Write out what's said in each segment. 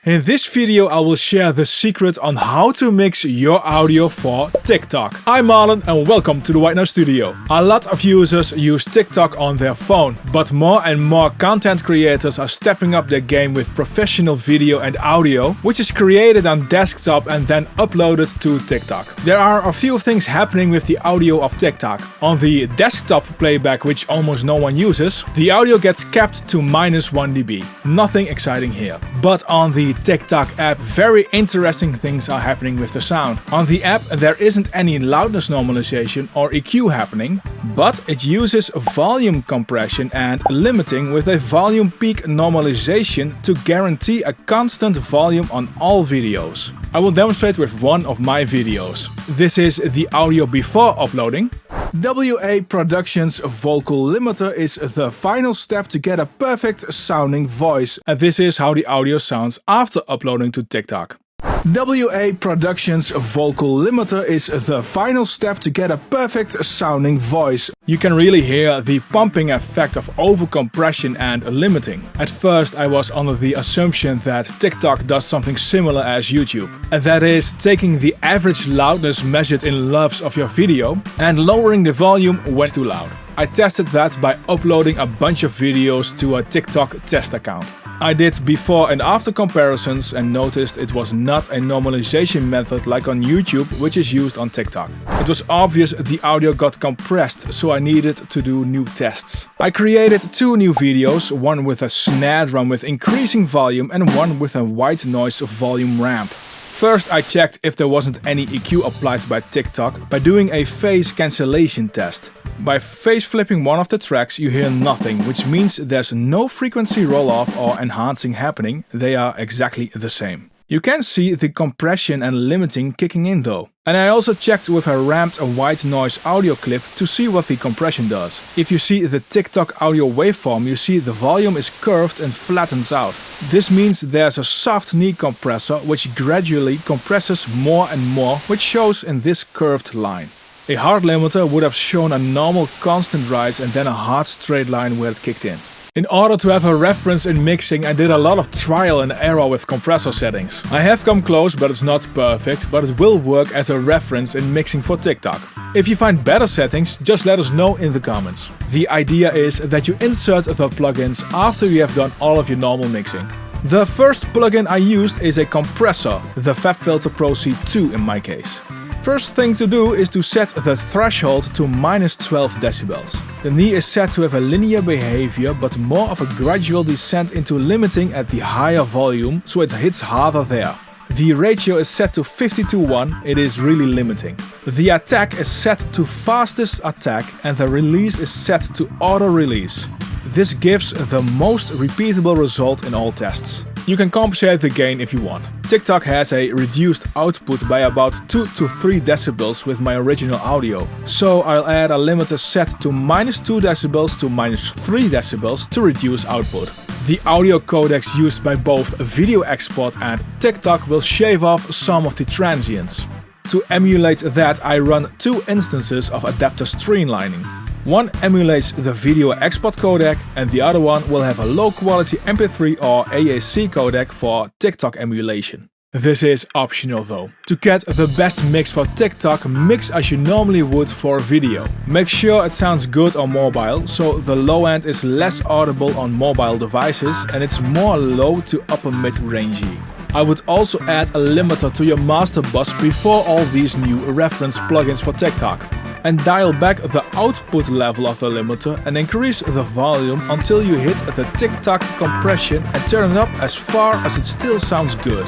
In this video I will share the secret on how to mix your audio for TikTok. I'm Marlon and welcome to the White Noise Studio. A lot of users use TikTok on their phone, but more and more content creators are stepping up their game with professional video and audio, which is created on desktop and then uploaded to TikTok. There are a few things happening with the audio of TikTok. On the desktop playback, which almost no one uses, the audio gets capped to -1 dB. Nothing exciting here. But on the TikTok app, very interesting things are happening with the sound. On the app there isn't any loudness normalization or EQ happening, but it uses volume compression and limiting with a volume peak normalization to guarantee a constant volume on all videos. I will demonstrate with one of my videos. This is the audio before uploading. WA Productions Vocal Limiter is the final step to get a perfect sounding voice, and this is how the audio sounds after uploading to TikTok. WA Productions Vocal Limiter is the final step to get a perfect sounding voice. You can really hear the pumping effect of overcompression and limiting. At first I was under the assumption that TikTok does something similar as YouTube. And that is taking the average loudness measured in loves of your video and lowering the volume when it's too loud. I tested that by uploading a bunch of videos to a TikTok test account. I did before and after comparisons and noticed it was not a normalization method like on YouTube, which is used on TikTok. It was obvious the audio got compressed, so I needed to do new tests. I created 2 new videos, one with a snare drum with increasing volume and one with a white noise volume ramp. First I checked if there wasn't any EQ applied by TikTok by doing a phase cancellation test. By phase flipping one of the tracks you hear nothing, which means there's no frequency roll-off or enhancing happening, they are exactly the same. You can see the compression and limiting kicking in though. And I also checked with a ramped white noise audio clip to see what the compression does. If you see the TikTok audio waveform, you see the volume is curved and flattens out. This means there's a soft knee compressor which gradually compresses more and more, which shows in this curved line. A hard limiter would have shown a normal constant rise and then a hard straight line where it kicked in. In order to have a reference in mixing, I did a lot of trial and error with compressor settings. I have come close, but it's not perfect, but it will work as a reference in mixing for TikTok. If you find better settings, just let us know in the comments. The idea is that you insert the plugins after you have done all of your normal mixing. The first plugin I used is a compressor, the FabFilter Pro C2 in my case. First thing to do is to set the threshold to -12 decibels. The knee is set to have a linear behavior but more of a gradual descent into limiting at the higher volume, so it hits harder there. The ratio is set to 50:1, it is really limiting. The attack is set to fastest attack and the release is set to auto release. This gives the most repeatable result in all tests. You can compensate the gain if you want. TikTok has a reduced output by about 2 to 3 decibels with my original audio, so I'll add a limiter set to -2 decibels to -3 decibels to reduce output. The audio codecs used by both video export and TikTok will shave off some of the transients. To emulate that, I run 2 instances of adapter streamlining. One emulates the video export codec and the other one will have a low quality MP3 or AAC codec for TikTok emulation. This is optional though. To get the best mix for TikTok, mix as you normally would for video. Make sure it sounds good on mobile, so the low end is less audible on mobile devices and it's more low to upper mid-rangey. I would also add a limiter to your master bus before all these new reference plugins for TikTok. And dial back the output level of the limiter and increase the volume until you hit the TikTok compression and turn it up as far as it still sounds good.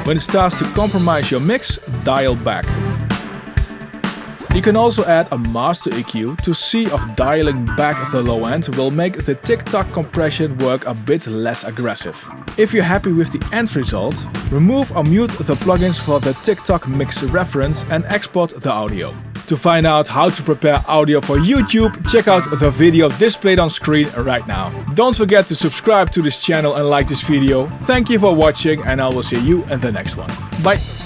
When it starts to compromise your mix, dial back. You can also add a master EQ to see if dialing back the low end will make the TikTok compression work a bit less aggressive. If you're happy with the end result, remove or mute the plugins for the TikTok mix reference and export the audio. To find out how to prepare audio for YouTube, check out the video displayed on screen right now. Don't forget to subscribe to this channel and like this video. Thank you for watching and I will see you in the next one. Bye!